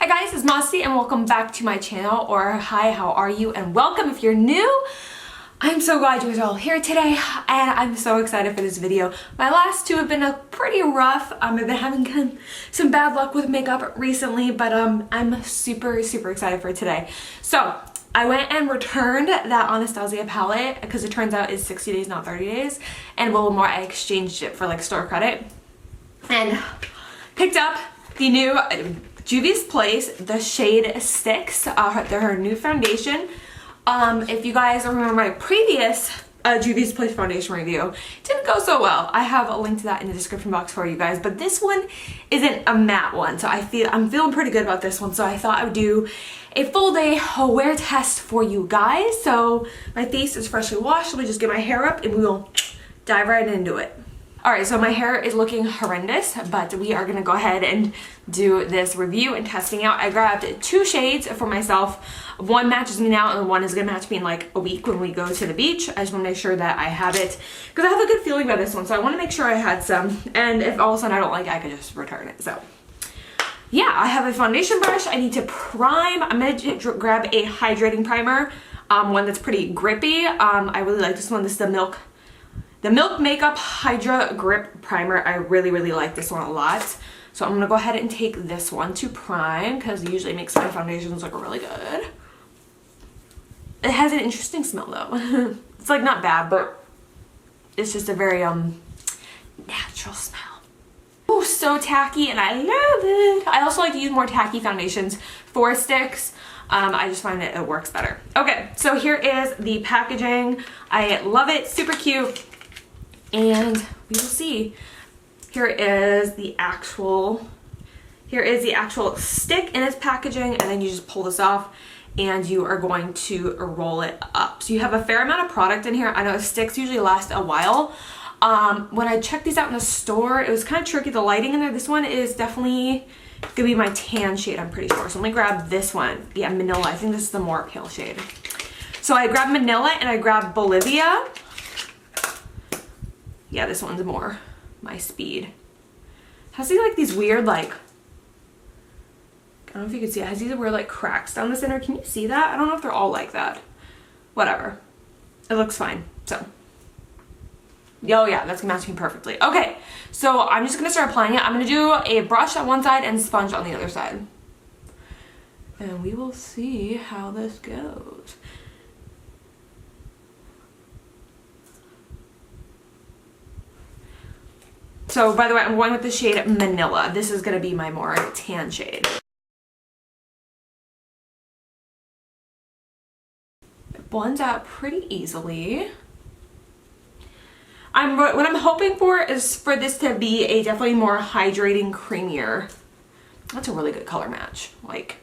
Hi guys, it's Modesty and welcome back to my channel, or hi, how are you, and welcome if you're new. I'm so glad you guys are all here today and I'm so excited for this video. My last two have been pretty rough. I've been having some bad luck with makeup recently, but I'm super excited for today. So I went and returned that Anastasia palette because it turns out it's 60 days, not 30 days. And Velour, I exchanged it for like store credit and picked up the new Juvias Place, the shade Sticks. They're her new foundation. If you guys remember my previous Juvias Place foundation review, it didn't go so well. I have a link to that in the description box for you guys, but this one isn't a matte one, so I'm feeling pretty good about this one. So I thought I would do a full day wear test for you guys. So my face is freshly washed. Let me just get my hair up and we will dive right into it. Alright, so my hair is looking horrendous, but we are going to go ahead and do this review and testing out. I grabbed two shades for myself. One matches me now and one is going to match me in like a week when we go to the beach. I just want to make sure that I have it because I have a good feeling about this one, so I want to make sure I had some. And if all of a sudden I don't like it, I could just return it. So yeah, I have a foundation brush. I need to prime. I'm going to grab a hydrating primer, one that's pretty grippy. I really like this one. This is the Milk Makeup Hydra Grip Primer. I really like this one a lot. So I'm going to go ahead and take this one to prime because it usually makes my foundations look really good. It has an interesting smell though. It's like not bad, but it's just a very natural smell. Oh, so tacky and I love it. I also like to use more tacky foundations for sticks. I just find that it works better. Okay, so here is the packaging. I love it, super cute. And we will see. Here is the actual stick in its packaging, and then you just pull this off and you are going to roll it up. So you have a fair amount of product in here. I know sticks usually last a while. When I checked these out in the store, it was kind of tricky, the lighting in there. This one is definitely gonna be my tan shade, I'm pretty sure. So let me grab this one. Yeah, Manila. I think this is the more pale shade. So I grabbed Manila and I grabbed Bolivia. Yeah, this one's more my speed. Has these like these weird like, I don't know if you can see it, has these weird like cracks down the center. Can you see that? I don't know if they're all like that. Whatever. It looks fine. So, oh yeah, that's gonna match me perfectly. Okay, so I'm just gonna start applying it. I'm gonna do a brush on one side and sponge on the other side. And we will see how this goes. So, by the way, I'm going with the shade Manila. This is going to be my more tan shade. It blends out pretty easily. What I'm hoping for is for this to be a definitely more hydrating, creamier. That's a really good color match. Like,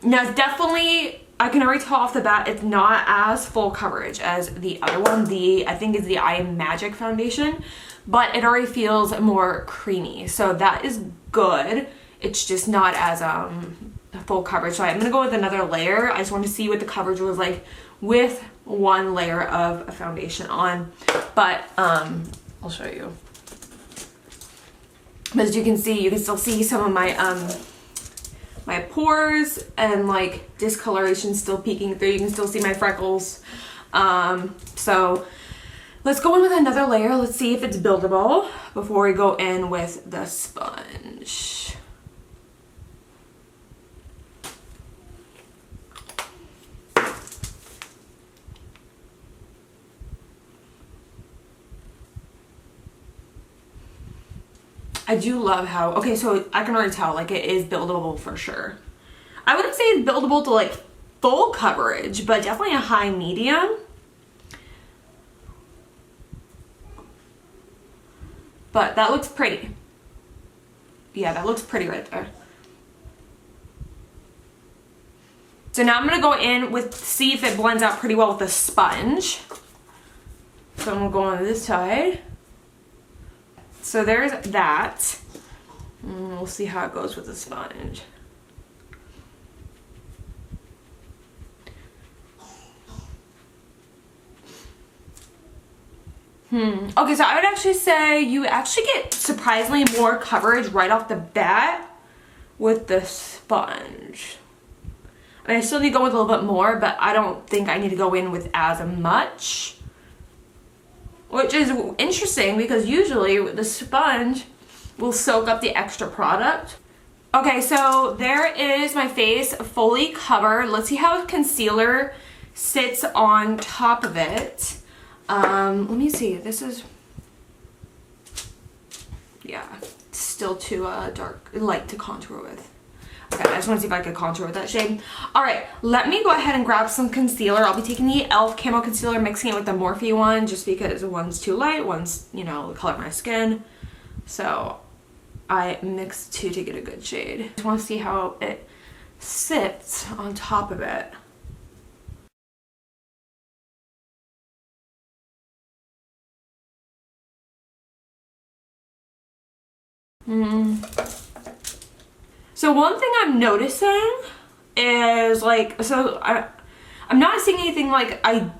now it's definitely, I can already tell off the bat, it's not as full coverage as the other one. I think is the I Am Magic foundation, but it already feels more creamy. So that is good. It's just not as full coverage. So I'm gonna go with another layer. I just want to see what the coverage was like with one layer of a foundation on. But I'll show you. But as you can see, you can still see some of my pores and like discoloration still peeking through. You can still see my freckles. So let's go in with another layer. Let's see if it's buildable before we go in with the sponge. I do love how, okay, so I can already tell, like, it is buildable for sure. I wouldn't say it's buildable to, like, full coverage, but definitely a high medium. But that looks pretty. Yeah, that looks pretty right there. So now I'm going to go in with, see if it blends out pretty well with the sponge. So I'm going to go on this side. So there's that. We'll see how it goes with the sponge. Okay, so I would actually say you actually get surprisingly more coverage right off the bat with the sponge. I mean, I still need to go with a little bit more, but I don't think I need to go in with as much. Which is interesting because usually the sponge will soak up the extra product. Okay, so there is my face fully covered. Let's see how concealer sits on top of it. Let me see. This is, yeah, it's still too light to contour with. Okay, I just want to see if I could contour with that shade. All right, let me go ahead and grab some concealer. I'll be taking the e.l.f. Camo Concealer, mixing it with the Morphe one, just because one's too light, one's, you know, the color of my skin. So I mixed two to get a good shade. I just want to see how it sits on top of it. So one thing I'm noticing is like, so I'm not seeing anything like I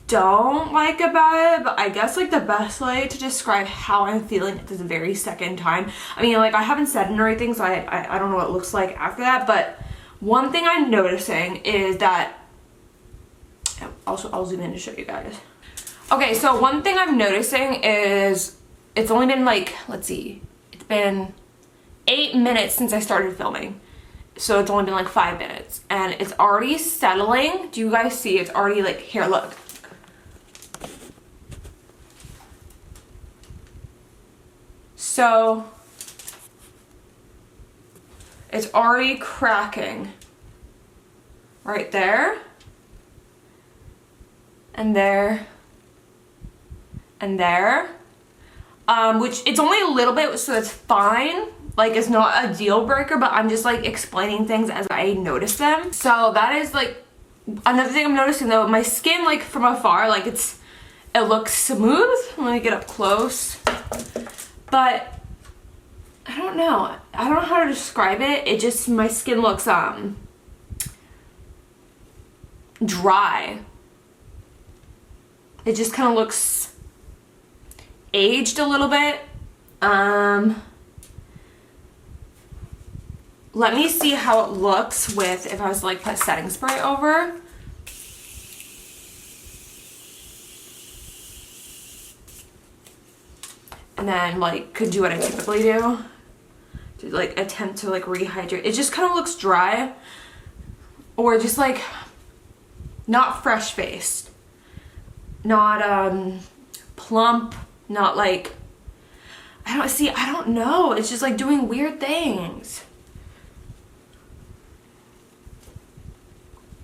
don't like about it, but I guess like the best way to describe how I'm feeling at this very second time, I mean, like I haven't said it or anything, so I don't know what it looks like after that, but one thing I'm noticing is that, also I'll zoom in to show you guys. Okay, so one thing I'm noticing is it's only been like, let's see, it's been 8 minutes since I started filming. So it's only been like 5 minutes and it's already settling. Do you guys see? It's already like, here, look. So it's already cracking right there and there and there. Which it's only a little bit, so it's fine. Like, it's not a deal breaker, but I'm just like explaining things as I notice them. So that is like another thing I'm noticing though. My skin, like from afar, like it looks smooth. Let me get up close. But I don't know. I don't know how to describe it. It just, my skin looks dry. It just kind of looks aged a little bit. Let me see how it looks with, if I was to like put setting spray over. And then like could do what I typically do. To like attempt to like rehydrate. It just kind of looks dry. Or just like not fresh faced. Not plump. Not like, I don't know. It's just like doing weird things.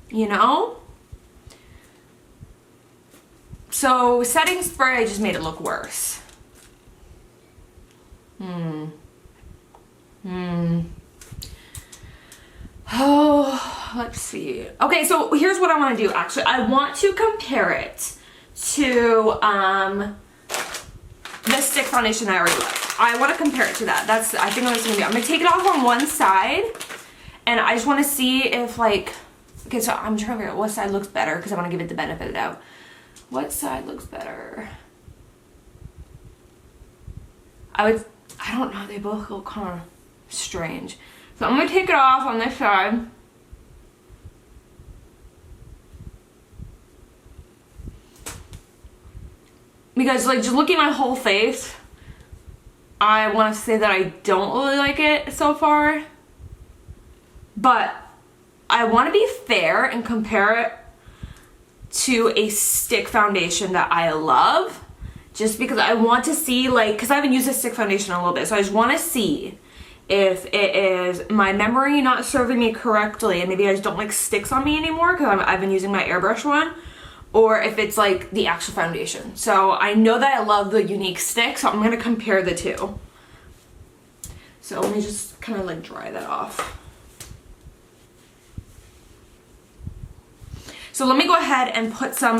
You know? So setting spray just made it look worse. Oh, let's see. Okay, so here's what I want to do actually. I want to compare it to the stick foundation I already love. I want to compare it to that. I think what it's gonna be. I'm gonna take it off on one side and I just want to see if like, okay, so I'm trying to figure out what side looks better because I want to give it the benefit of the doubt. What side looks better? I don't know, they both look kind of strange. So I'm gonna take it off on this side. Because like just looking at my whole face, I want to say that I don't really like it so far. But I want to be fair and compare it to a stick foundation that I love. Just because I want to see, like, because I haven't used a stick foundation in a little bit. So I just want to see if it is my memory not serving me correctly. And maybe I just don't like sticks on me anymore because I've been using my airbrush one. Or if it's like the actual foundation. So I know that I love the Unique stick. So I'm going to compare the two. So let me just kind of like dry that off. So let me go ahead and put some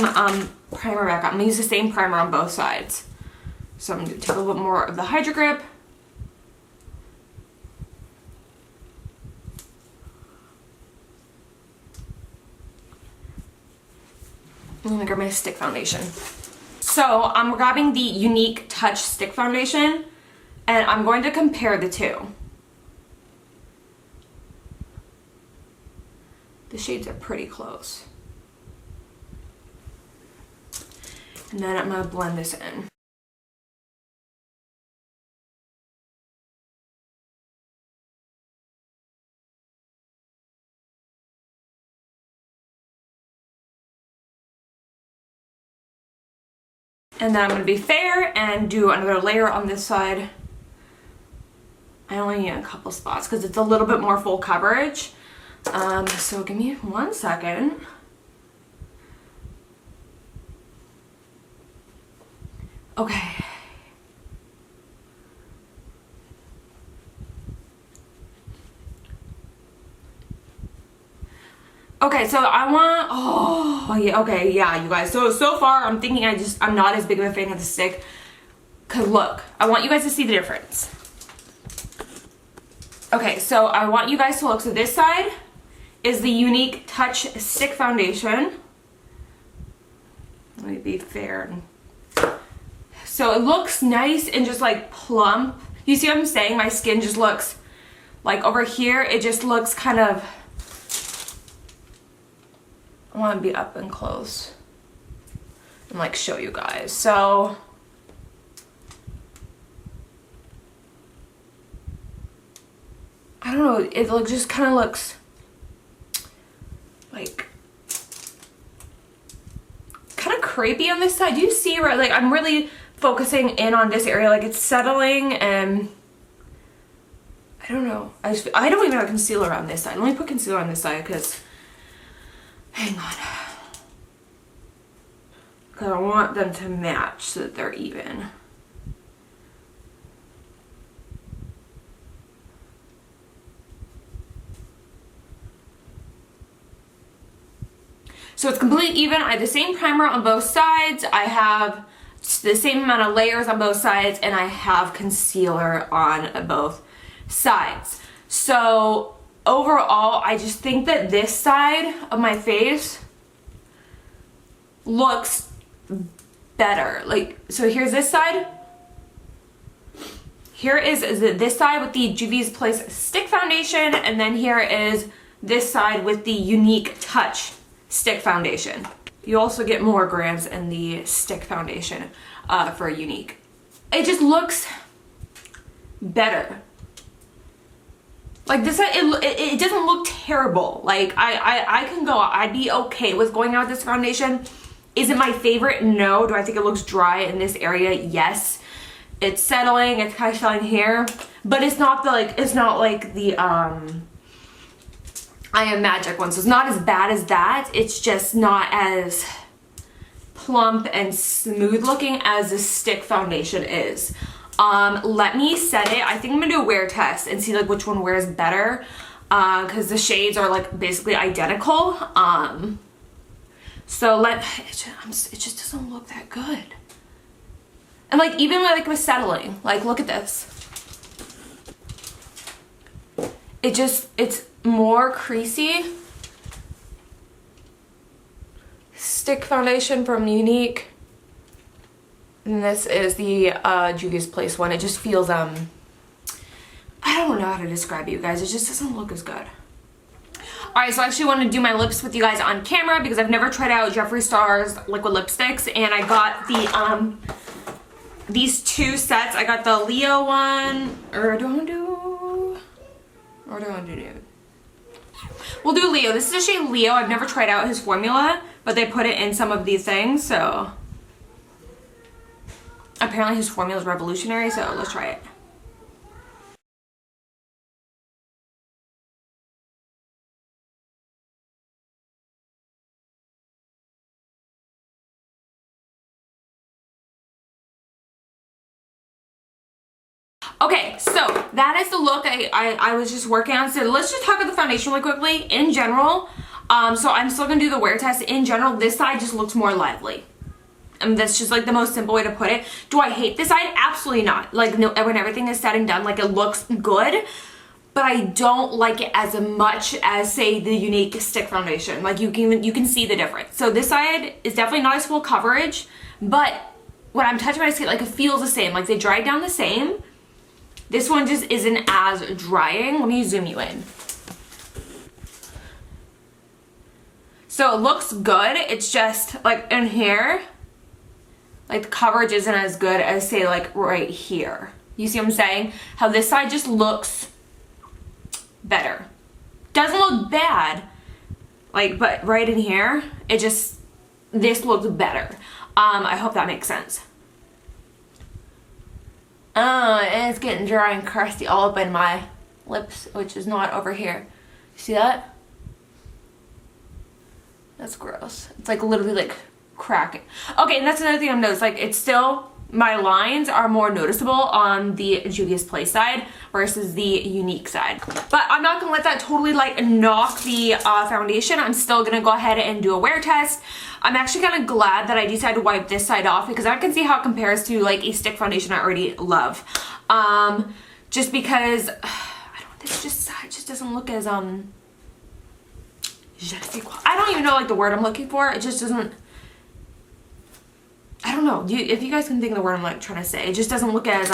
primer back on. I'm gonna use the same primer on both sides. So I'm gonna take a little bit more of the Hydro Grip. I'm gonna grab my stick foundation. So I'm grabbing the Unique Touch Stick Foundation and I'm going to compare the two. The shades are pretty close. And then I'm gonna blend this in. And then I'm gonna be fair and do another layer on this side. I only need a couple spots because it's a little bit more full coverage. So give me 1 second. Okay. Okay, so I want, oh yeah, okay, yeah, you guys. So far, I'm thinking I'm not as big of a fan of the stick. Cause look, I want you guys to see the difference. Okay, so I want you guys to look. So this side is the Unique Touch Stick Foundation. Let me be fair. So it looks nice and just like plump. You see what I'm saying? My skin just looks like over here, it just looks kind of, I want to be up and close and like show you guys. So I don't know, it just kind of looks like kind of crepey on this side. Do you see where like I'm really focusing in on this area, like it's settling, and I don't know. I don't even have concealer on this side. Let me put concealer on this side because, hang on. Because I want them to match so that they're even. So it's completely even. I have the same primer on both sides. I have the same amount of layers on both sides, and I have concealer on both sides. So overall, I just think that this side of my face looks better. Like, so here's this side. Here is this side with the Juvias Place Stick Foundation, and then here is this side with the Unique Touch Stick Foundation. You also get more grams in the stick foundation for Unique. It just looks better. Like this, it doesn't look terrible. Like I can go, I'd be okay with going out with this foundation. Is it my favorite? No. Do I think it looks dry in this area? Yes. It's settling, it's kind of settling here, but it's not the like the I Am Magic one, so it's not as bad as that. It's just not as plump and smooth looking as the stick foundation is. Let me set it. I think I'm gonna do a wear test and see like which one wears better, because the shades are like basically identical. So it just doesn't look that good. And like even like with settling, like look at this. It's more creasy. Stick foundation from Unique. And this is the Juvias Place one. It just feels, I don't know how to describe it, you guys. It just doesn't look as good. Alright, so I actually want to do my lips with you guys on camera because I've never tried out Jeffree Star's liquid lipsticks. And I got the, these two sets. I got the Leo one, or do I want to do nude? We'll do Leo. This is the shade Leo. I've never tried out his formula, but they put it in some of these things, so apparently his formula is revolutionary, so let's try it. Okay, so that is the look I was just working on. So let's just talk about the foundation really quickly. In general, so I'm still gonna do the wear test. In general, this side just looks more lively. And that's just like the most simple way to put it. Do I hate this side? Absolutely not. Like no, when everything is said and done, like it looks good, but I don't like it as much as say the Unique Stick Foundation. Like you can see the difference. So this side is definitely not as full coverage, but when I'm touching my skin, like it feels the same. Like they dry down the same. This one just isn't as drying. Let me zoom you in. So it looks good. It's just like in here, like the coverage isn't as good as say like right here. You see what I'm saying? How this side just looks better. Doesn't look bad. Like, but right in here, it just, this looks better. I hope that makes sense. And it's getting dry and crusty all up in my lips, which is not over here. See that? That's gross. It's like literally like cracking. Okay, and that's another thing I've noticed. Like, it's still, my lines are more noticeable on the Juvias Place side versus the Unique side. But I'm not gonna let that totally like knock the foundation. I'm still gonna go ahead and do a wear test. I'm actually kind of glad that I decided to wipe this side off because I can see how it compares to like a stick foundation I already love. Just because, this side just doesn't look as, I don't even know like the word I'm looking for. It just doesn't, I don't know. If you guys can think of the word I'm like trying to say, it just doesn't look as,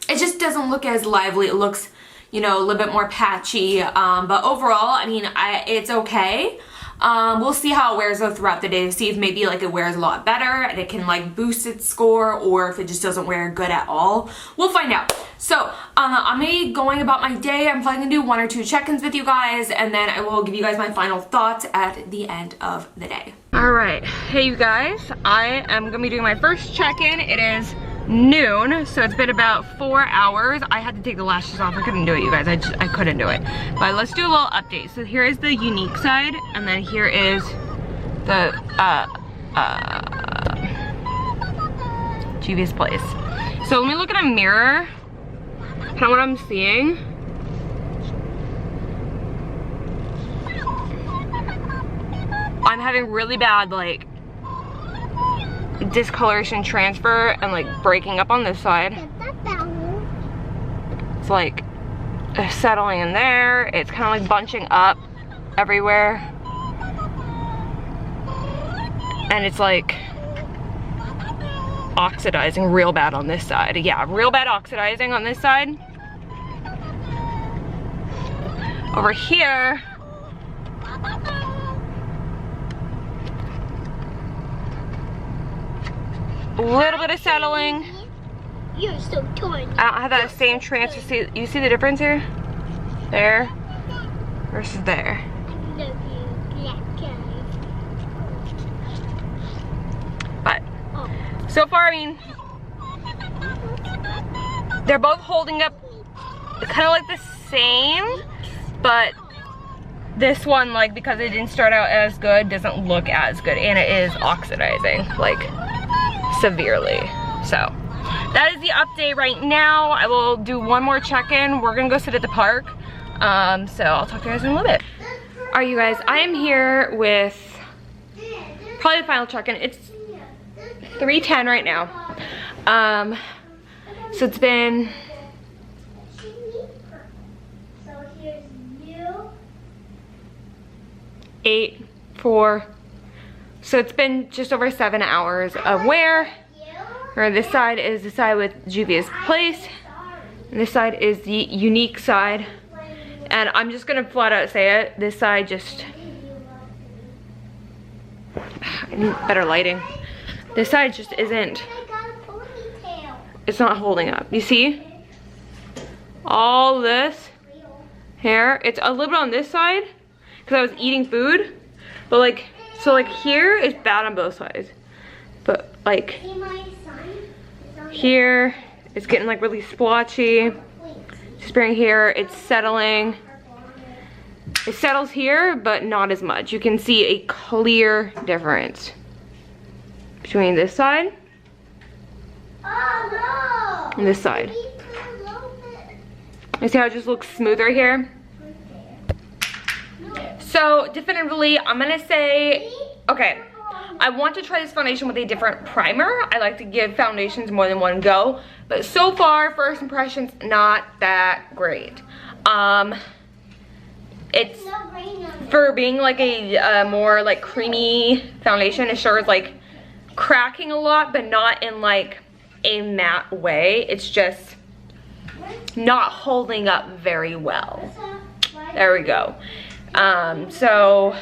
it just doesn't look as lively. It looks, you know, a little bit more patchy. But overall, I mean, it's okay. We'll see how it wears though throughout the day to see if maybe like it wears a lot better and it can like boost its score, or if it just doesn't wear good at all. We'll find out. So I'm gonna be going about my day. I'm probably gonna do 1 or 2 check-ins with you guys, and then I will give you guys my final thoughts at the end of the day. All right, hey you guys, I am gonna be doing my first check-in. It is noon, so it's been about 4 hours. I had to take the lashes off. I couldn't do it, you guys. I couldn't do it. But let's do a little update. So here is the Unique side, and then here is the Juvias Place. So let me look at a mirror, kind of what I'm seeing. I'm having really bad like discoloration transfer and like breaking up on this side. It's like settling in there. It's kind of like bunching up everywhere. And it's like oxidizing real bad on this side. Yeah, real bad oxidizing on this side. Over here, a little bit of settling. You're so torn. I don't have that same transfer. See, you see the difference here? There versus there. I love you, black guy. But so far, I mean, they're both holding up kind of like the same, but this one, like, because it didn't start out as good, doesn't look as good, and it is oxidizing, like, severely. So that is the update right now. I will do one more check-in. We're gonna go sit at the park. So I'll talk to you guys in a little bit. All right, you guys, I am here with probably the final check-in. It's 3:10 right now. So it's been, So here's you. 8, 4, so it's been just over 7 hours of wear. Or this side is the side with Juvias Place, and this side is the Unique side. And I'm just gonna flat out say it, this side just, I need better lighting. This side just isn't, it's not holding up. You see? All this hair, it's a little bit on this side, because I was eating food, but like, so like here is bad on both sides. But like, here, it's getting like really splotchy. Spraying here, it's settling. It settles here, but not as much. You can see a clear difference between this side and this side. You see how it just looks smoother here? So definitively, I'm gonna say, okay, I want to try this foundation with a different primer. I like to give foundations more than one go, but so far, first impressions, not that great. It's, for being like a more like creamy foundation, it sure is like cracking a lot, but not in like a matte way. It's just not holding up very well. There we go. So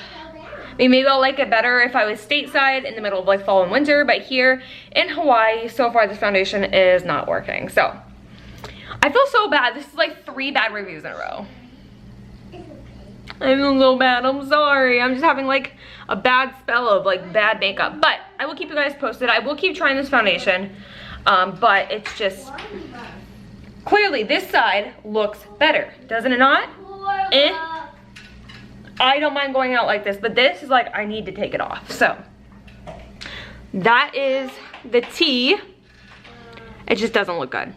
I mean, maybe I'll like it better if I was stateside in the middle of like fall and winter, but here in Hawaii, so far this foundation is not working. So I feel so bad. This is like 3 bad reviews in a row. I feel so bad, I'm sorry. I'm just having like a bad spell of like bad makeup, but I will keep you guys posted. I will keep trying this foundation, but it's just, clearly this side looks better, doesn't it not? I don't mind going out like this, but this is like, I need to take it off. So that is the tea. It just doesn't look good.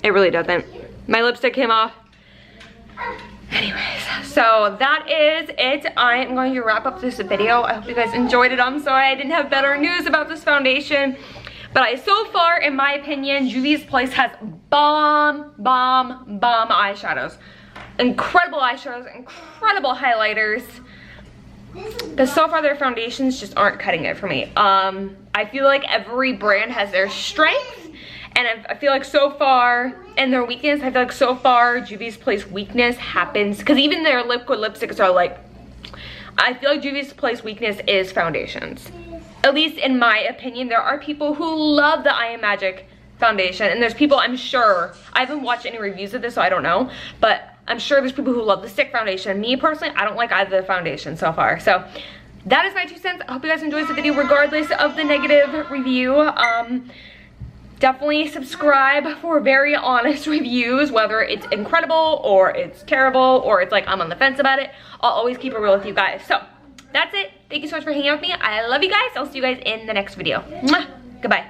It really doesn't. My lipstick came off. Anyways, so that is it. I am going to wrap up this video. I hope you guys enjoyed it. I'm sorry I didn't have better news about this foundation. But so far, in my opinion, Juvias Place has bomb eyeshadows. Incredible eyeshadows, incredible highlighters. But so far their foundations just aren't cutting it for me. I feel like every brand has their strengths, and I feel like so far, and their weakness, I feel like so far Juvias Place weakness happens, because even their liquid lipsticks are like, I feel like Juvias Place weakness is foundations. At least in my opinion. There are people who love the I Am Magic foundation, and there's people, I'm sure, I haven't watched any reviews of this, so I don't know, but I'm sure there's people who love the stick foundation. Me personally, I don't like either of the foundation so far. So that is my 2 cents. I hope you guys enjoyed the video regardless of the negative review. Definitely subscribe for very honest reviews, whether it's incredible or it's terrible or it's like I'm on the fence about it. I'll always keep it real with you guys. So that's it. Thank you so much for hanging out with me. I love you guys. I'll see you guys in the next video. Mwah! Goodbye.